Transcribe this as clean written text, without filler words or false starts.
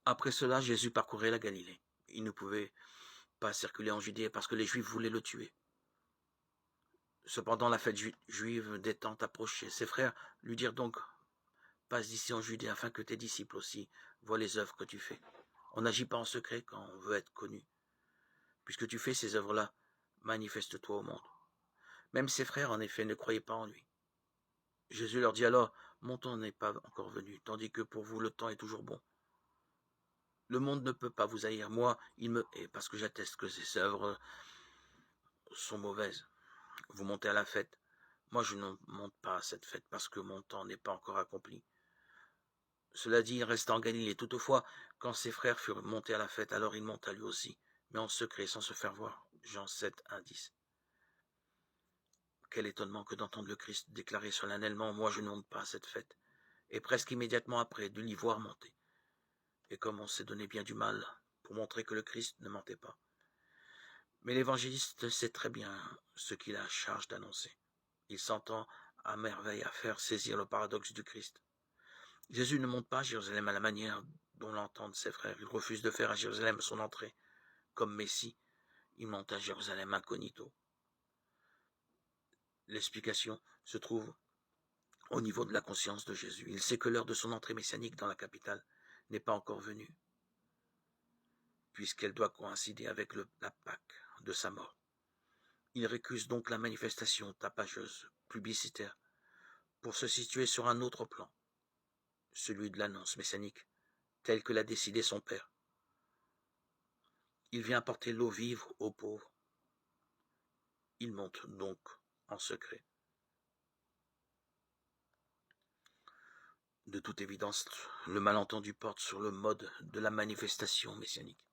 Après cela, Jésus parcourait la Galilée. Il ne pouvait pas circuler en Judée parce que les Juifs voulaient le tuer. Cependant, la fête juive des Tentes approchait. Ses frères lui dirent donc: passe d'ici en Judée afin que tes disciples aussi voient les œuvres que tu fais. On n'agit pas en secret quand on veut être connu. Puisque tu fais ces œuvres-là, manifeste-toi au monde. Même ses frères, en effet, ne croyaient pas en lui. Jésus leur dit alors: mon temps n'est pas encore venu, tandis que pour vous le temps est toujours bon. Le monde ne peut pas vous haïr. Moi, il me hait parce que j'atteste que ses œuvres sont mauvaises. Vous montez à la fête. Moi, je ne monte pas à cette fête parce que mon temps n'est pas encore accompli. Cela dit, il resta en Galilée. Toutefois, quand ses frères furent montés à la fête, alors il monta lui aussi, mais en secret, sans se faire voir. Jean 7, 1, 10. Quel étonnement que d'entendre le Christ déclarer solennellement: moi, je ne monte pas à cette fête. Et presque immédiatement après, de l'y voir monter. Et comme on s'est donné bien du mal pour montrer que le Christ ne mentait pas. Mais l'évangéliste sait très bien ce qu'il a charge d'annoncer. Il s'entend à merveille à faire saisir le paradoxe du Christ. Jésus ne monte pas à Jérusalem à la manière dont l'entendent ses frères. Il refuse de faire à Jérusalem son entrée. Comme Messie, il monte à Jérusalem incognito. L'explication se trouve au niveau de la conscience de Jésus. Il sait que l'heure de son entrée messianique dans la capitale n'est pas encore venue, puisqu'elle doit coïncider avec la Pâque de sa mort. Il récuse donc la manifestation tapageuse, publicitaire, pour se situer sur un autre plan, celui de l'annonce messianique, tel que l'a décidé son Père. Il vient apporter l'eau vive aux pauvres. Il monte donc en secret. De toute évidence, le malentendu porte sur le mode de la manifestation messianique.